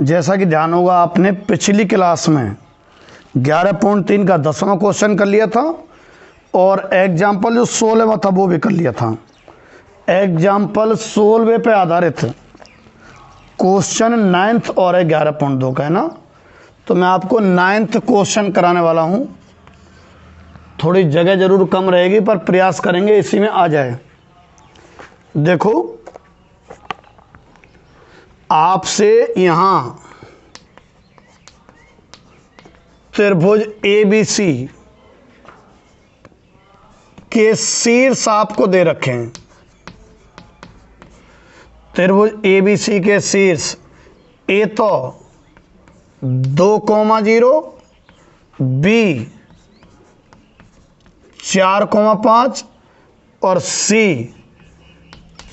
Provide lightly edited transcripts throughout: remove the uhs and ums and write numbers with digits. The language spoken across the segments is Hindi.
जैसा कि ध्यान होगा आपने पिछली क्लास में 11.3 का 10वां क्वेश्चन कर लिया था और एग्जाम्पल जो 16वां था वो भी कर लिया था। एग्जाम्पल 16वें पे आधारित क्वेश्चन 9th और 11.2 का है ना, तो मैं आपको 9th क्वेश्चन कराने वाला हूँ। थोड़ी जगह जरूर कम रहेगी पर प्रयास करेंगे इसी में आ जाए। देखो आपसे यहाँ त्रिभुज ABC के शीर्ष आपको दे रखे हैं। त्रिभुज ABC के शीर्ष A तो 2,0, B 4,5 और C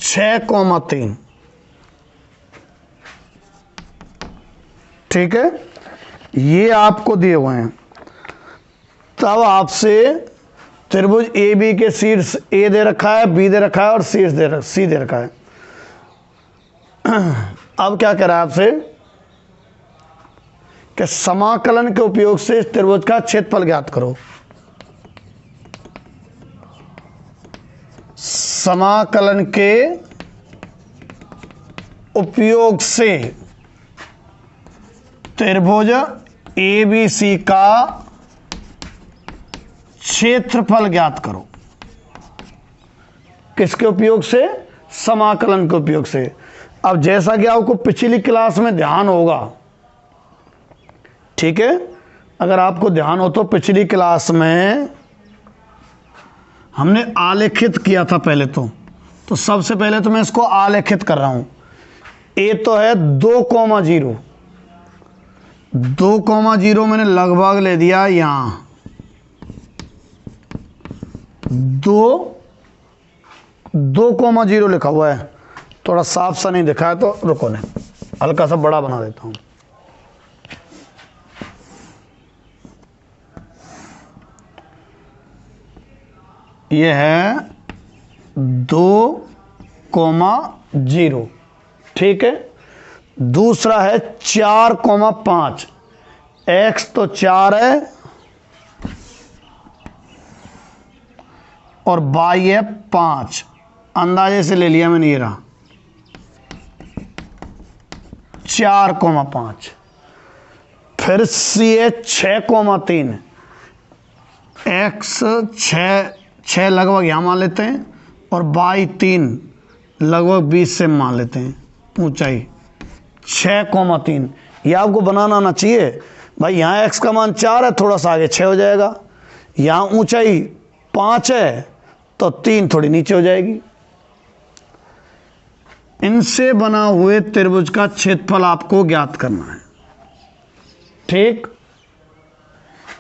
6,3। ठीक है, ये आपको दिए हुए हैं। तब आपसे त्रिभुज AB के शीर्ष A दे रखा है, B दे रखा है और C दे रखा है। अब क्या कह रहा है आपसे कि समाकलन के उपयोग से इस त्रिभुज का क्षेत्रफल ज्ञात करो। समाकलन के उपयोग से त्रिभुज ABC का क्षेत्रफल ज्ञात करो। किसके उपयोग से? समाकलन के उपयोग से। अब जैसा कि आपको पिछली क्लास में ध्यान होगा, ठीक है, अगर आपको ध्यान हो तो पिछली क्लास में हमने आलेखित किया था पहले तो सबसे पहले तो मैं इसको आलेखित कर रहा हूं। A तो है 2,0, 2,0 मैंने लगभग ले दिया यहां 2,0 लिखा हुआ है, थोड़ा साफ सा नहीं दिखा है तो रुको ने हल्का सा बड़ा बना देता हूं। यह है 2,0, ठीक है। दूसरा है 4,5, x तो 4 है और y है 5, अंदाजे से ले लिया मैंने, ये रहा 4,5। फिर c है 6,3, x 6 लगभग यहाँ मान लेते हैं और y 3 लगभग 20 से मान लेते हैं। ऊंचाई 6,3, ये आपको बनाना आना चाहिए भाई। यहाँ x का मान 4 है, थोड़ा सा आगे 6 हो जाएगा। यहाँ ऊंचाई 5 है तो 3 थोड़ी नीचे हो जाएगी। इनसे बना हुए त्रिभुज का क्षेत्रफल आपको ज्ञात करना है। ठीक,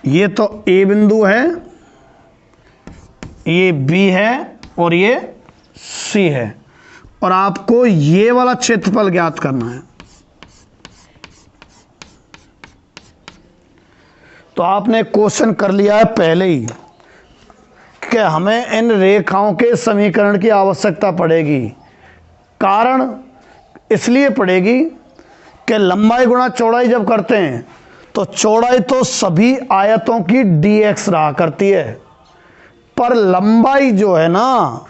ये तो A बिंदु है, ये B है और ये C है, और आपको ये वाला क्षेत्रफल ज्ञात करना है। तो आपने क्वेश्चन कर लिया है पहले ही कि हमें इन रेखाओं के समीकरण की आवश्यकता पड़ेगी। कारण इसलिए पड़ेगी कि लंबाई गुणा चौड़ाई जब करते हैं तो चौड़ाई तो सभी आयतों की dx रहा करती है, पर लंबाई जो है ना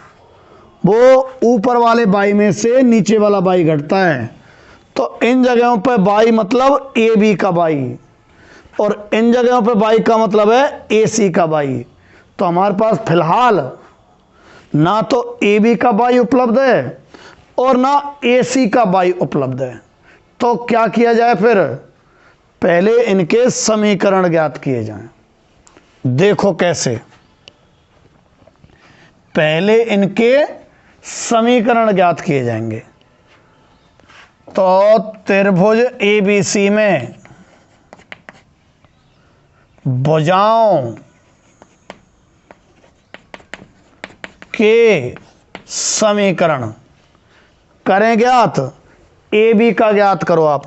वो ऊपर वाले बाई में से नीचे वाला बाई घटता है। तो इन जगहों पर बाई मतलब AB का बाई और इन जगहों पर बाई का मतलब है AC का बाई। तो हमारे पास फिलहाल ना तो AB का बाई उपलब्ध है और ना AC का बाई उपलब्ध है। तो क्या किया जाए फिर? पहले इनके समीकरण ज्ञात किए जाएं। देखो कैसे, पहले इनके समीकरण ज्ञात किए जाएंगे। तो त्रिभुज ABC में भुजाओं के समीकरण करें ज्ञात। AB का ज्ञात करो आप।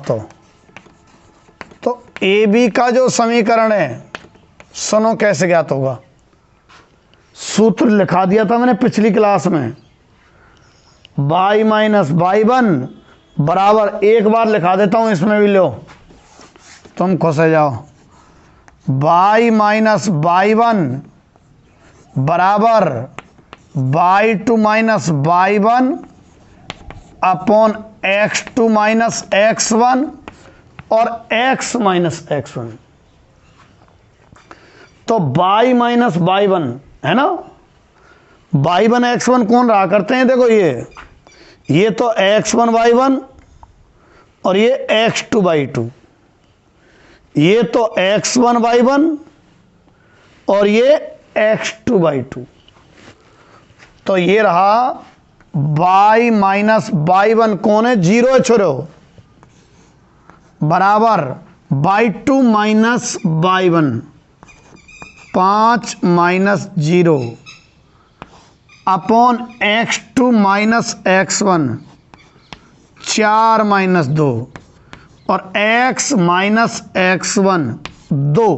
तो AB का जो समीकरण है सुनो कैसे ज्ञात होगा। सूत्र लिखा दिया था मैंने पिछली क्लास में, y - y1 बराबर, एक बार लिखा देता हूं, इसमें भी लो, तुम खुश हो जाओ। y माइनस y1 बराबर y2 minus y1 upon x2 minus x1 और x माइनस x1। तो y माइनस y1 है ना, y1 x1 कौन रहा करते हैं, देखो ये तो x1 y1 और ये x2 y2, ये तो x1 y1 और ये x2 y2। तो ये रहा y माइनस y1 कौन है, 0 है छोरो, बराबर y2 minus y1 5 minus 0 upon x2 minus x1 4 minus 2 और x माइनस x1 2।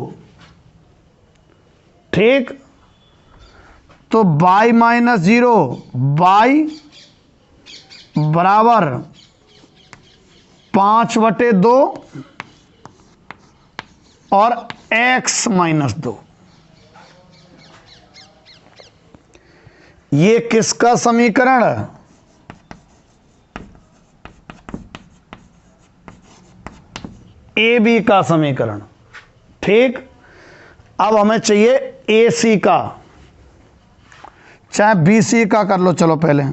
ठीक, तो y माइनस 0 y बराबर 5/2 और x माइनस 2। ये किसका समीकरण है, ए बी का समीकरण। ठीक, अब हमें चाहिए ए सी का, चाहे बी सी का कर लो, चलो पहले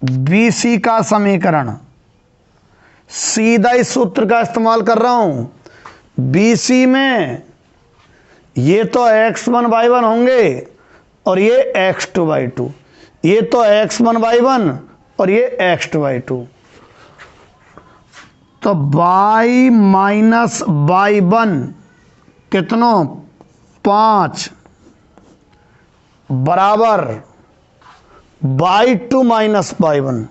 बी सी का समीकरण। सीधा इस सूत्र का इस्तेमाल कर रहा हूं। बी सी में ये तो x1 y1 होंगे और ये x2 y2, ये तो x1 y1 और ये x2 y2। तो y माइनस y1 कितनों 5 बराबर y2 minus y1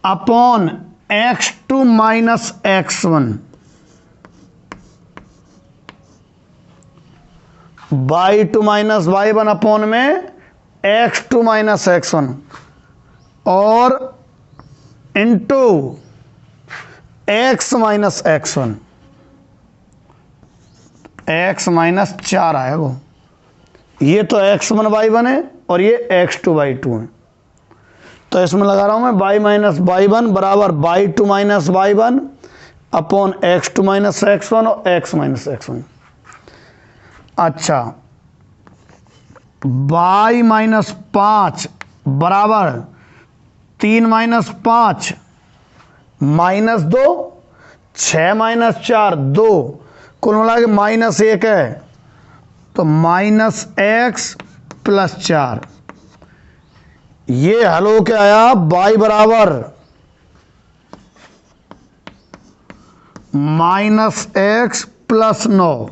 upon x2 minus x1, y2 minus y1 upon में x2 माइनस x1 और into x minus x1, x minus 4 आएगा वो, ये तो x1 y1 है और ये x2 y2 है। तो इसमें लगा रहा हूं मैं y माइनस y1 बराबर y2 minus y1 upon x2 minus x1 और x माइनस x1। अच्छा, y माइनस 5 बराबर 3 माइनस 5 माइनस 2, 6 माइनस 4 2, कुल मिला के माइनस 1 है, तो माइनस x प्लस 4। ये हल हो के आया y बराबर माइनस x प्लस 9।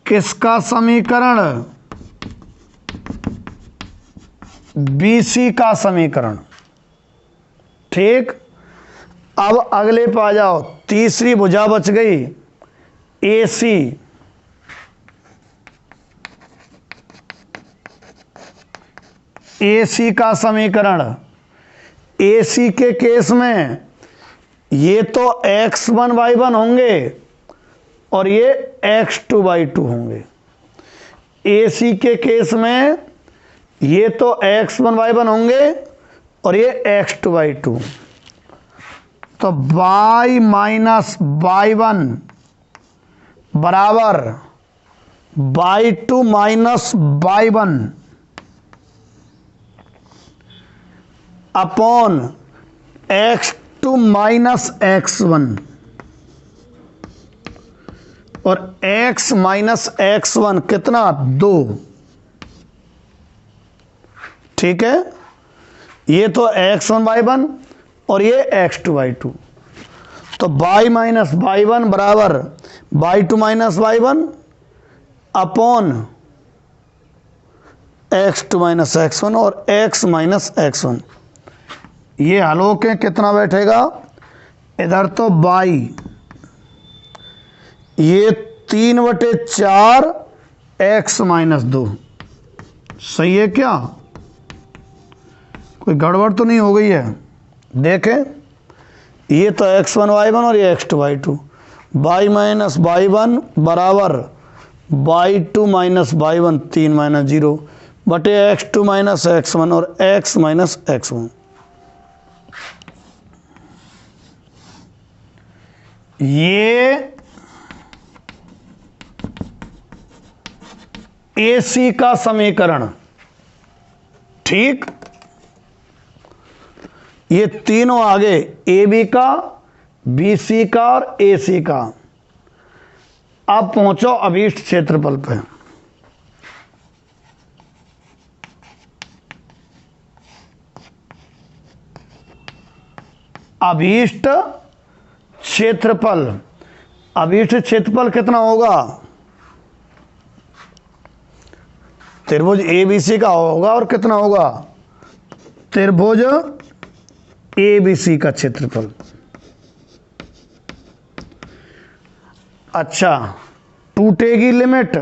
किसका समीकरण, BC का समीकरण। ठीक, अब अगले पे आ जाओ, तीसरी भुजा बच गई AC। AC का समीकरण, AC के केस में ये तो x1 y1 होंगे और ये x2 y2 होंगे। AC के केस में ये तो x1 y1 होंगे और ये x2 y2। तो y माइनस y1 बराबर y2 minus y1 upon x2 minus x1 और x माइनस x1 कितना 2। ठीक है, ये तो x1 y1 और ये x2 y2। तो y माइनस y1 बराबर y2 minus y1 upon x2 minus x1 और x माइनस x1। ये हल होके कितना बैठेगा, इधर तो y ये 3/4 x माइनस 2, सही है क्या। कोई गड़बड़ तो नहीं हो गई है? देखें, ये तो x1 y1 और ये x2 y2, y minus y1 बराबर y2 माइनस y1 3 माइनस 0 बटे x2 माइनस x1 और x माइनस x1। ये AC का समीकरण, ठीक। ये तीनों आगे AB का, BC का और AC का। अब पहुंचो अभीष्ट क्षेत्रफल पे। अभीष्ट क्षेत्रफल, अभीष्ट क्षेत्रफल कितना होगा? त्रिभुज ABC का होगा और कितना होगा? त्रिभुज ABC का क्षेत्रफल। अच्छा, टूटेगी लिमिट,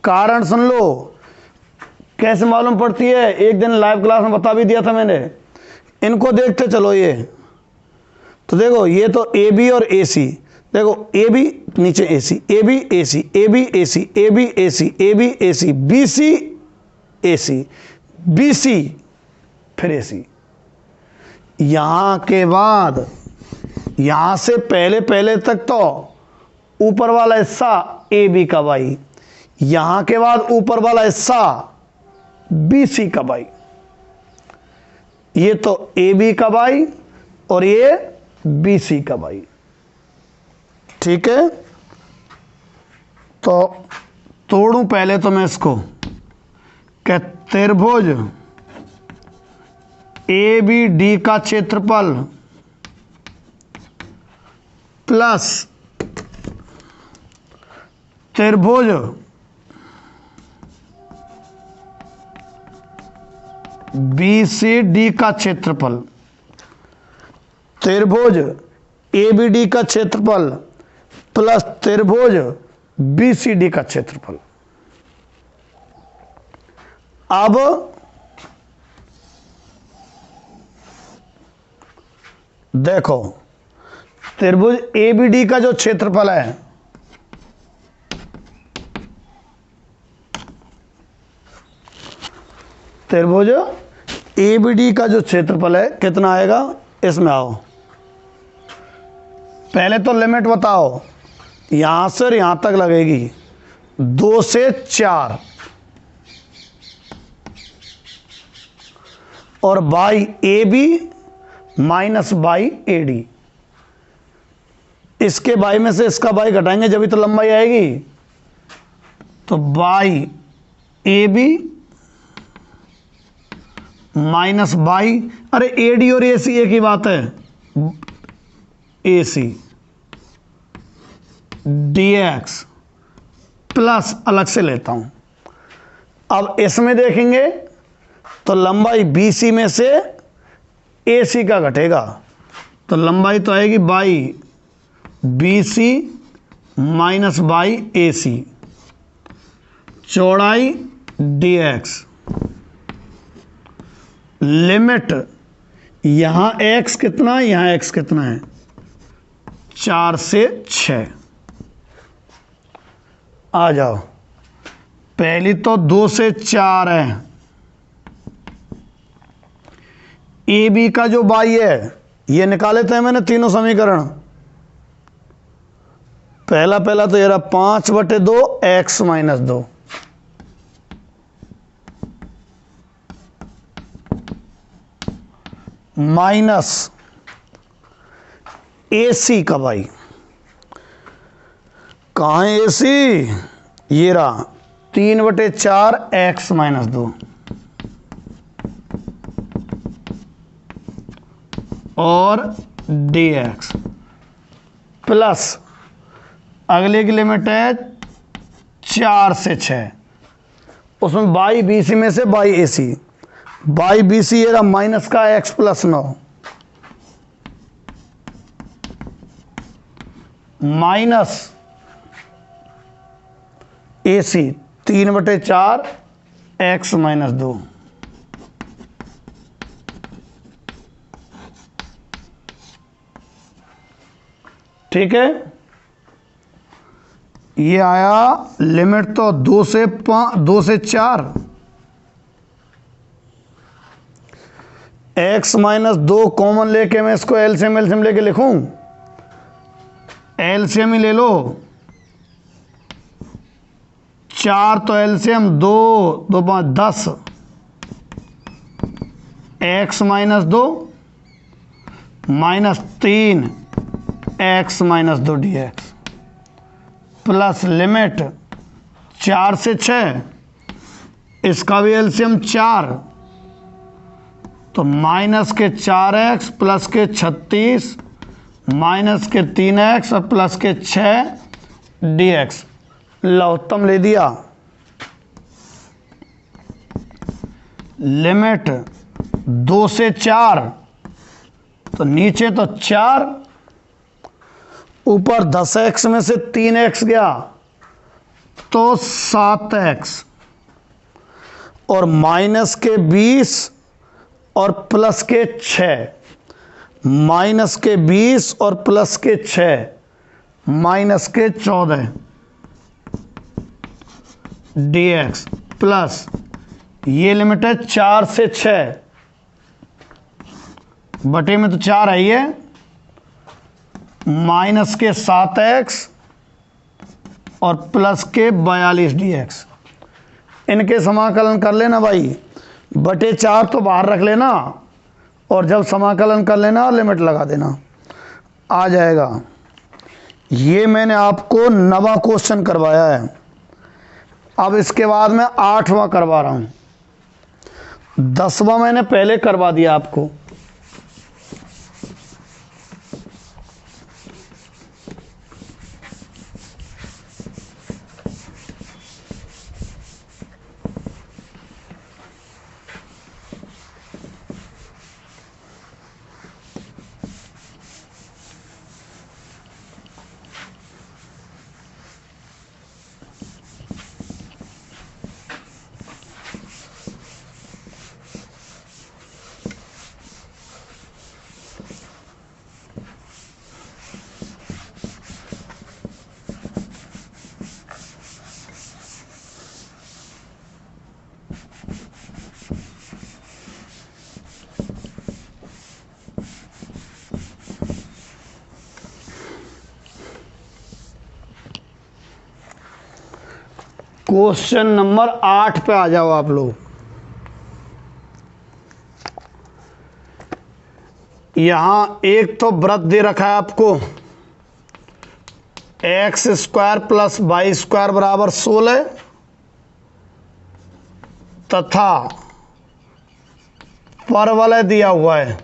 कारण सुन लो। कैसे मालूम पड़ती है? एक दिन लाइव क्लास में बता भी दिया था मैंने। इनको देखते चलो। ये तो देखो, ये तो AB और AC, देखो AB नीचे AC, AB AC, AB AC, AB AC, AB AC, BC AC, BC फिर AC। यहां के बाद, यहां से पहले पहले तक तो ऊपर वाला हिस्सा AB का y, यहां के बाद ऊपर वाला हिस्सा BC का y। ये तो AB का y और ये BC का y, ठीक है। तो तोड़ूं पहले तो मैं इसको, क्या त्रिभुज ABD का क्षेत्रफल प्लस त्रिभुज BCD का क्षेत्रफल, त्रिभुज ABD का क्षेत्रफल प्लस त्रिभुज BCD का क्षेत्रफल। अब देखो, त्रिभुज ABD का जो क्षेत्रफल है, त्रिभुज ABD का जो क्षेत्रफल है कितना आएगा? इसमें आओ, पहले तो लिमिट बताओ। यहां से यहां तक लगेगी 2 से 4 और by AB minus by AD। इसके बाई में से इसका बाई घटाएंगे जब तो लंबाई आएगी। तो बाई AB माइनस बाई, अरे AD और AC एक ही बात है, AC dx प्लस, अलग से लेता हूं। अब इसमें देखेंगे तो लंबाई BC में से AC का घटेगा, तो लंबाई तो आएगी by BC minus by AC, चौड़ाई dx। लिमिट, यहां x कितना है, यहां x कितना है? 4 से 6। आ जाओ, पहली तो 2 से 4 है। AB का जो y है, ये निकाले थे मैंने तीनों समीकरण। पहला तो ये रहा 5/2 x माइनस 2, माइनस AC का y। कहाँ है AC? ये रहा 3/4 x माइनस 2 और dx प्लस, अगले की लिमिट है 4 से 6, उसमें बाई BC में से बाई AC, बाई BC ये रहा माइनस का x plus 9 minus AC 3/4 x minus 2 ठीक है, ये आया लिमिट तो 2 से 4, x माइनस 2 कॉमन लेके मैं इसको एलसीएम लेके लिखूं, एलसीएम ही ले लो, 4 तो LCM 2 2 5 10, x minus 2 minus 3 x minus 2 dx plus limit 4 से 6, इसका भी एलसीएम 4, तो माइनस के 4x प्लस के 36 माइनस के 3x और प्लस के 6 dx। लघुत्तम ले दिया, लिमिट 2 से 4, तो नीचे तो 4, ऊपर 10x में से 3x गया तो 7x, और माइनस के 20 और प्लस के 6, माइनस के 20 और प्लस के 6, माइनस के 14 dx प्लस ये लिमिट है 4 से 6, बटे में तो 4 है ये, माइनस के 7x और प्लस के 42 dx। इनके समाकलन कर लेना भाई, बटे 4 तो बाहर रख लेना और जब समाकलन कर लेना लिमिट लगा देना, आ जाएगा। ये मैंने आपको 9वां क्वेश्चन करवाया है। अब इसके बाद मैं 8वां करवा रहा हूं। 10वां मैंने पहले करवा दिया आपको। क्वेश्चन नंबर 8 पे आ जाओ आप लोग। यहां एक तो वृत्त दे रखा है आपको, X square plus Y square बराबर 16 तथा परवलय दिया हुआ है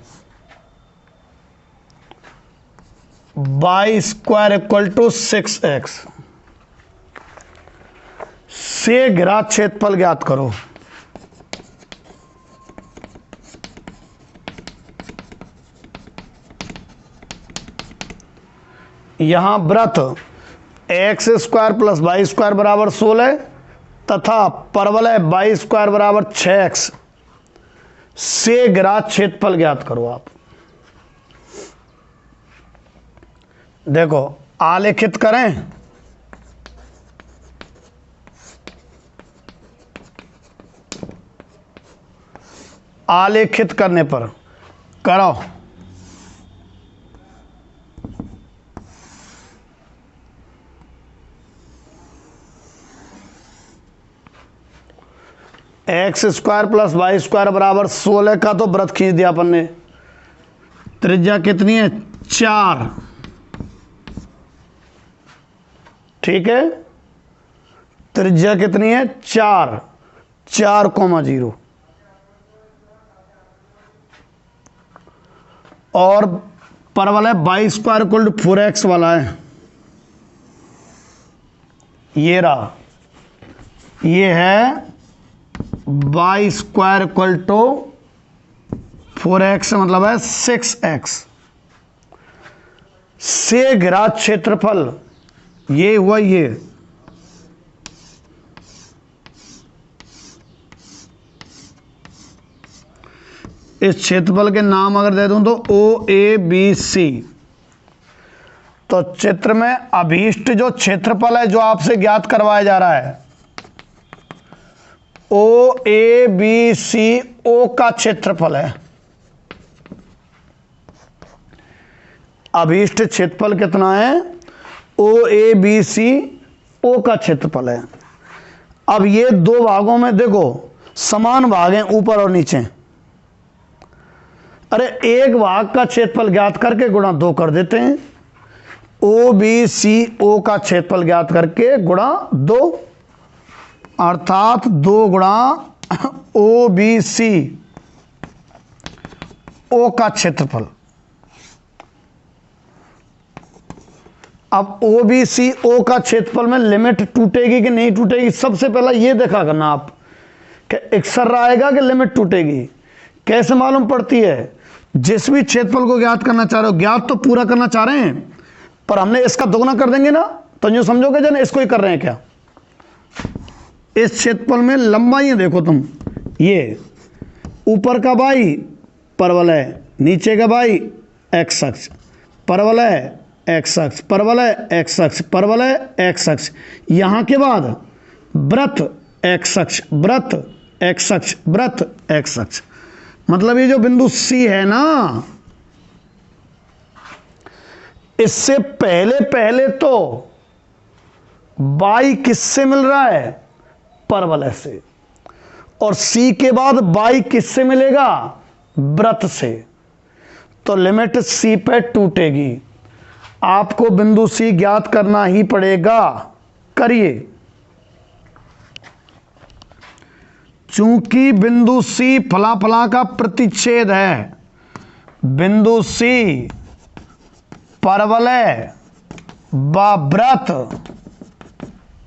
Y square equal to 6x से घिरा क्षेत्रफल ज्ञात करो। यहां वृत्त X square plus Y square बराबर 16 तथा परवलय वाई स्क्वायर बराबर 6x से घिरा क्षेत्रफल ज्ञात करो। आप देखो आलेखित करें, आलेखित करने पर करो X square plus Y square बराबर 16 का तो वृत्त खींच दिया अपन ने। त्रिज्या कितनी है? 4। ठीक है, त्रिज्या कितनी है? 4, 4,0 और परवलय Y square equal to 4x वाला है। ये रहा, ये है Y square equal to 4x मतलब है 6x से घिरा क्षेत्रफल ये हुआ। ये इस क्षेत्रफल के नाम अगर दे दूं तो OABC, तो चित्र में अभीष्ट जो क्षेत्रफल है जो आपसे ज्ञात करवाया जा रहा है, ओ ए बी सी ओ का क्षेत्रफल है। अभीष्ट क्षेत्रफल कितना है? ओ ए बी सी ओ का क्षेत्रफल है। अब ये दो भागों में देखो समान भाग हैं, ऊपर और नीचे। अरे एक भाग का क्षेत्रफल ज्ञात करके गुणा 2 कर देते हैं। ओ बी सी ओ का क्षेत्रफल ज्ञात करके गुणा 2, अर्थात 2 गुणा ओ बी सी ओ का क्षेत्रफल। अब ओ बी सी ओ का क्षेत्रफल में लिमिट टूटेगी कि नहीं टूटेगी, सबसे पहला ये देखा करना आप कि एक्सर आएगा कि लिमिट टूटेगी। कैसे मालूम पड़ती है? जिस भी क्षेत्रफल को ज्ञात करना चाह रहे हो, ज्ञात तो पूरा करना चाह रहे हैं, पर हमने इसका दोगुना कर देंगे ना, तो यूं समझोगे जन इसको ही कर रहे हैं क्या। इस क्षेत्रफल में लंबाई देखो तुम, ये ऊपर का बाई परवल है, नीचे का बाई एक्स अक्ष, परवल है एक्स अक्ष, परवल है एक्स अक्ष, परवल है एक्स अक्ष। यहां के बाद वृत्त एक्स अक्ष, वृत्त एक्स अक्ष, वृत्त एक्स अक्ष। मतलब ये जो बिंदु सी है ना, इससे पहले पहले तो बाई किससे मिल रहा है? परवलय से। और सी के बाद बाई किससे मिलेगा? वृत्त से। तो लिमिट सी पे टूटेगी। आपको बिंदु सी ज्ञात करना ही पड़ेगा। करिए। चूंकि बिंदु सी फला फला का प्रतिच्छेद है, बिंदु सी परवलय व वृत्त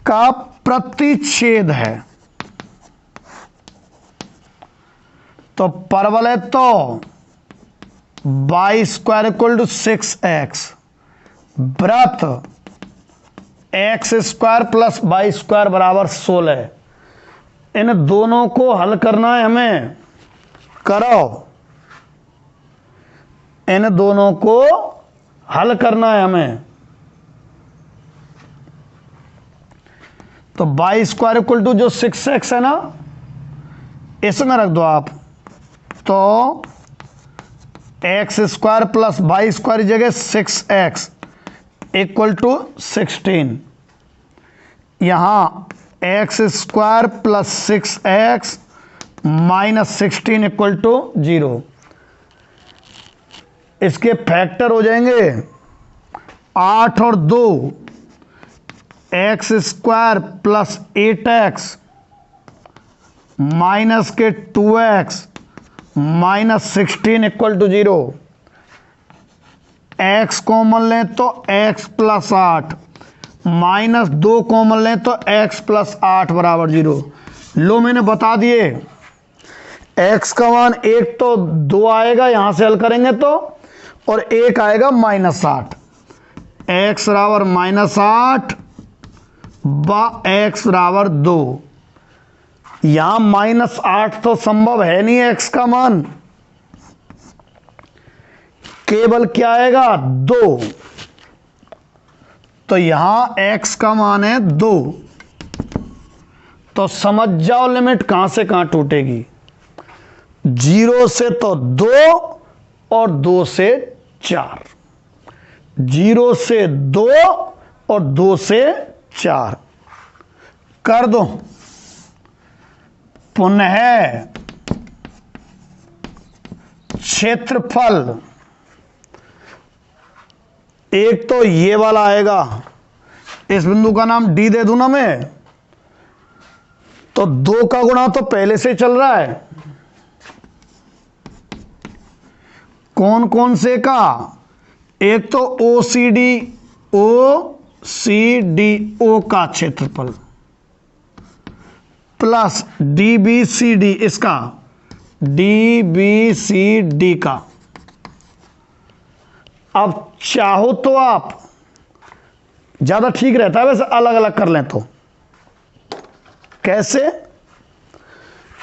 का प्रतिच्छेद है, तो परवलय तो Y square equal to 6x, वृत्त X square plus Y square बराबर 16। इन दोनों को हल करना है हमें। करो, इन दोनों को हल करना है हमें। तो वाई स्क्वायर इक्वल टू जो 6x है ना, इसमें रख दो आप, तो X square plus Y square जगह 6x इक्वल टू 16। यहां X square plus 6x minus 16 equal to 0। इसके फैक्टर हो जाएंगे 8 और 2, x square plus 8x minus के 2x minus 16 equal to 0। x common लें तो x प्लस 8 माइनस 2 कॉमन लें तो x प्लस 8 बराबर 0। लो मैंने बता दिए, x का मान एक तो 2 आएगा यहां से हल करेंगे तो, और एक आएगा माइनस 8। x बराबर माइनस 8 व x बराबर 2। यहां माइनस 8 तो संभव है नहीं, x का मान केवल क्या आएगा 2, तो यहां x का मान है 2। तो समझ जाओ लिमिट कहां से कहां टूटेगी। 0 से तो 2 और 2 से 4, 0 से 2 और 2 से 4 कर दो। पुनः क्षेत्रफल एक तो ये वाला आएगा, इस बिंदु का नाम डी दे दूं ना मैं, तो 2 का गुणा तो पहले से चल रहा है। कौन कौन से का? एक तो ओ सी डी ओ का क्षेत्रफल plus D B C D, इसका डी बी सी डी का। अब चाहो तो आप, ज्यादा ठीक रहता है वैसे अलग अलग कर लें तो। कैसे?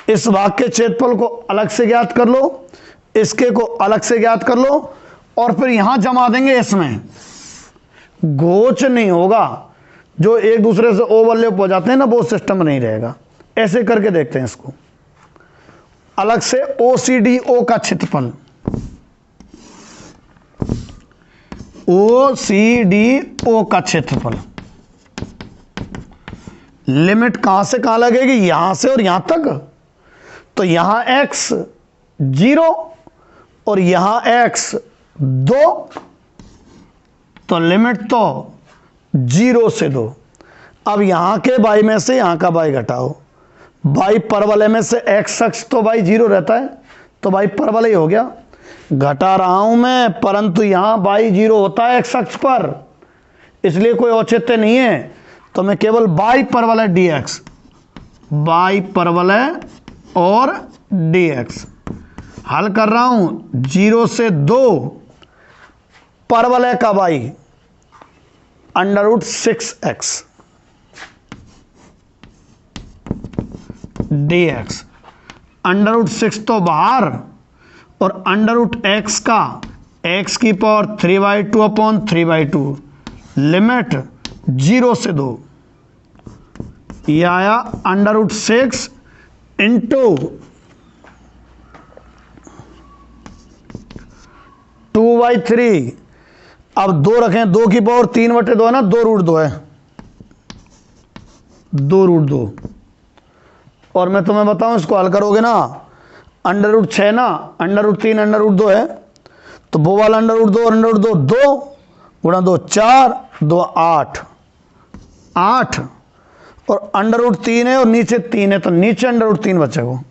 इस भाग के क्षेत्रफल को अलग से ज्ञात कर लो, इसके को अलग से ज्ञात कर लो, और फिर यहां जमा देंगे इसमें। घोच नहीं होगा, जो एक दूसरे से ओवरलैप हो जाते हैं ना, वो सिस्टम नहीं रहेगा। ऐसे करके देखते हैं इसको अलग से। OCDO का क्षेत्रफल, OCDO का क्षेत्रफल, लिमिट कहां से कहां लगेगी, यहां से और यहां तक। तो यहां x 0 और यहां x 2, तो लिमिट तो 0 से 2। अब यहां के y में से यहां का y घटाओ, y परवलय में से x अक्ष तो y 0 रहता है, तो y परवलय हो गया। घटा रहा हूं मैं, परंतु यहां y 0 होता है x अक्ष पर, इसलिए कोई औचित्य नहीं है। तो मैं केवल y परवलय dx, y परवलय और dx हल कर रहा हूं। 0 से 2 परवलय का y √6x dx, √6 तो बाहर, और √x का x की पावर 3/2/3/2, लिमिट 0 से 2, यह आया √6 इंटू 2/3। अब 2 रखें, 2 की पावर 3/2 है ना, 2√2 है, 2√2। और मैं तुम्हें बताऊं, इसको हल करोगे ना, √6 ना, √3 √2 है, तो वो वाला √2 और √2 2 गुणा 2 4, 2 8, 8, और √3 है और नीचे 3 है, तो नीचे √3 बचेगा।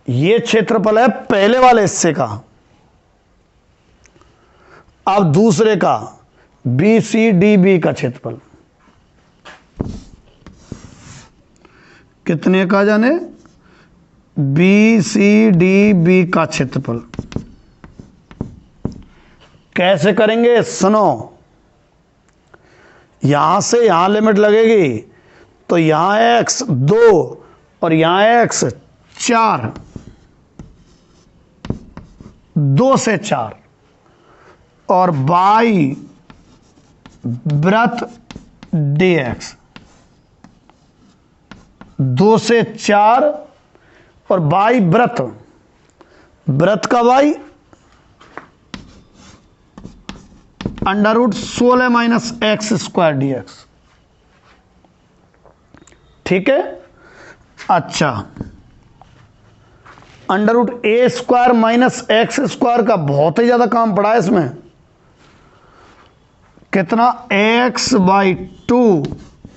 ये क्षेत्रफल है पहले वाले हिस्से का। अब दूसरे का BCDB का क्षेत्रफल कितने का जाने, BCDB का क्षेत्रफल कैसे करेंगे, सुनो। यहां से यहां लिमिट लगेगी, तो यहां x 2 और यहां x 4, 2 से 4, और y वृत्त dx 2 से 4, और y वृत्त, वृत्त का y √16 - x² dx, ठीक है। अच्छा, √a² - x² का बहुत ही ज्यादा काम पड़ा है इसमें। कितना, x/2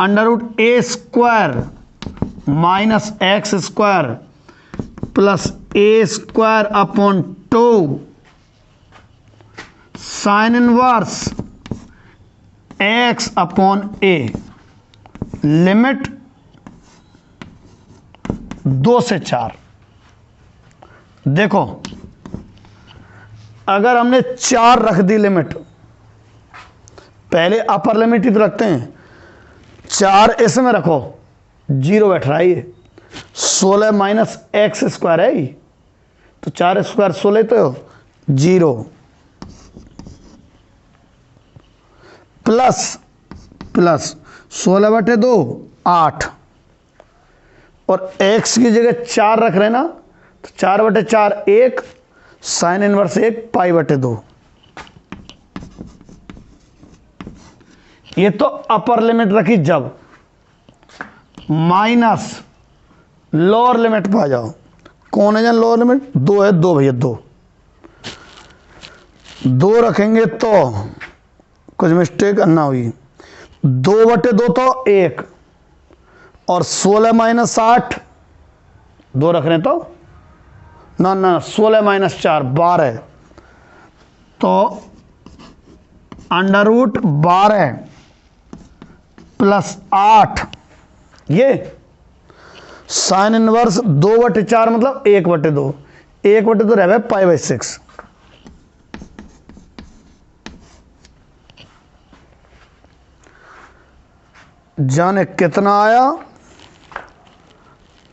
√a² - x² plus a²/2 sine inverse x/a, limit 2 से 4। देखो, अगर हमने 4 रख दी लिमिट, पहले अपर लिमिट ही तो रखते हैं, 4 इसमें रखो, 0 बैठ रहा है ये, 16 - x² है ये, तो 4² 16 तो 0, प्लस 16/2 8, और x की जगह 4 रख रहे ना, तो 4/4 1, साइन इनवर्स 1 π/2। ये तो अपर लिमिट रखी जब, माइनस लोअर लिमिट पा जाओ। कौन है जान लोअर लिमिट, 2 है, 2 भैया 2 रखेंगे तो कुछ मिस्टेक करना हुई, 2/2 तो 1, और 16 - 8 2 रख रहे हैं, तो ना 16 - 4 12, तो √12 प्लस 8, ये साइन इनवर्स 2/4 मतलब 1/2, 1/2 रह गए π/6। जाने कितना आया,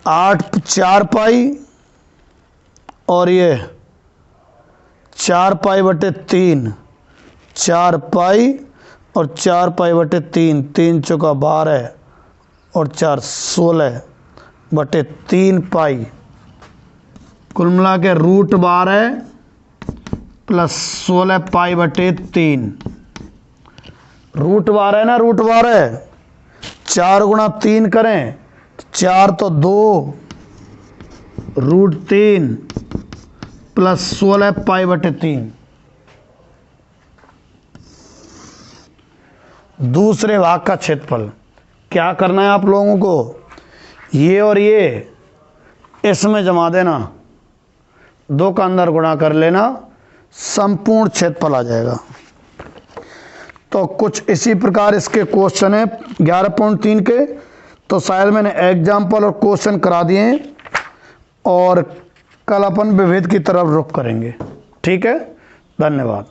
8 4 पाई, और ये 4π/3, 4π और 4π/3, 3 चौका 12 और 4 16/3 पाई, कुल मिला के √12 + 16π/3। √12 है ना, √12, 4 × 3 करें तो 4 तो 2, √3 + 16π/3। दूसरे भाग का क्षेत्रफल क्या करना है आप लोगों को, ये और ये इसमें जमा देना, 2 का अंदर गुणा कर लेना, संपूर्ण क्षेत्रफल आ जाएगा। तो कुछ इसी प्रकार इसके क्वेश्चन है 11.3 के, तो शायद मैंने एग्जाम्पल और क्वेश्चन करा दिए और कल अपन विविध की तरफ रुख करेंगे। ठीक है, धन्यवाद।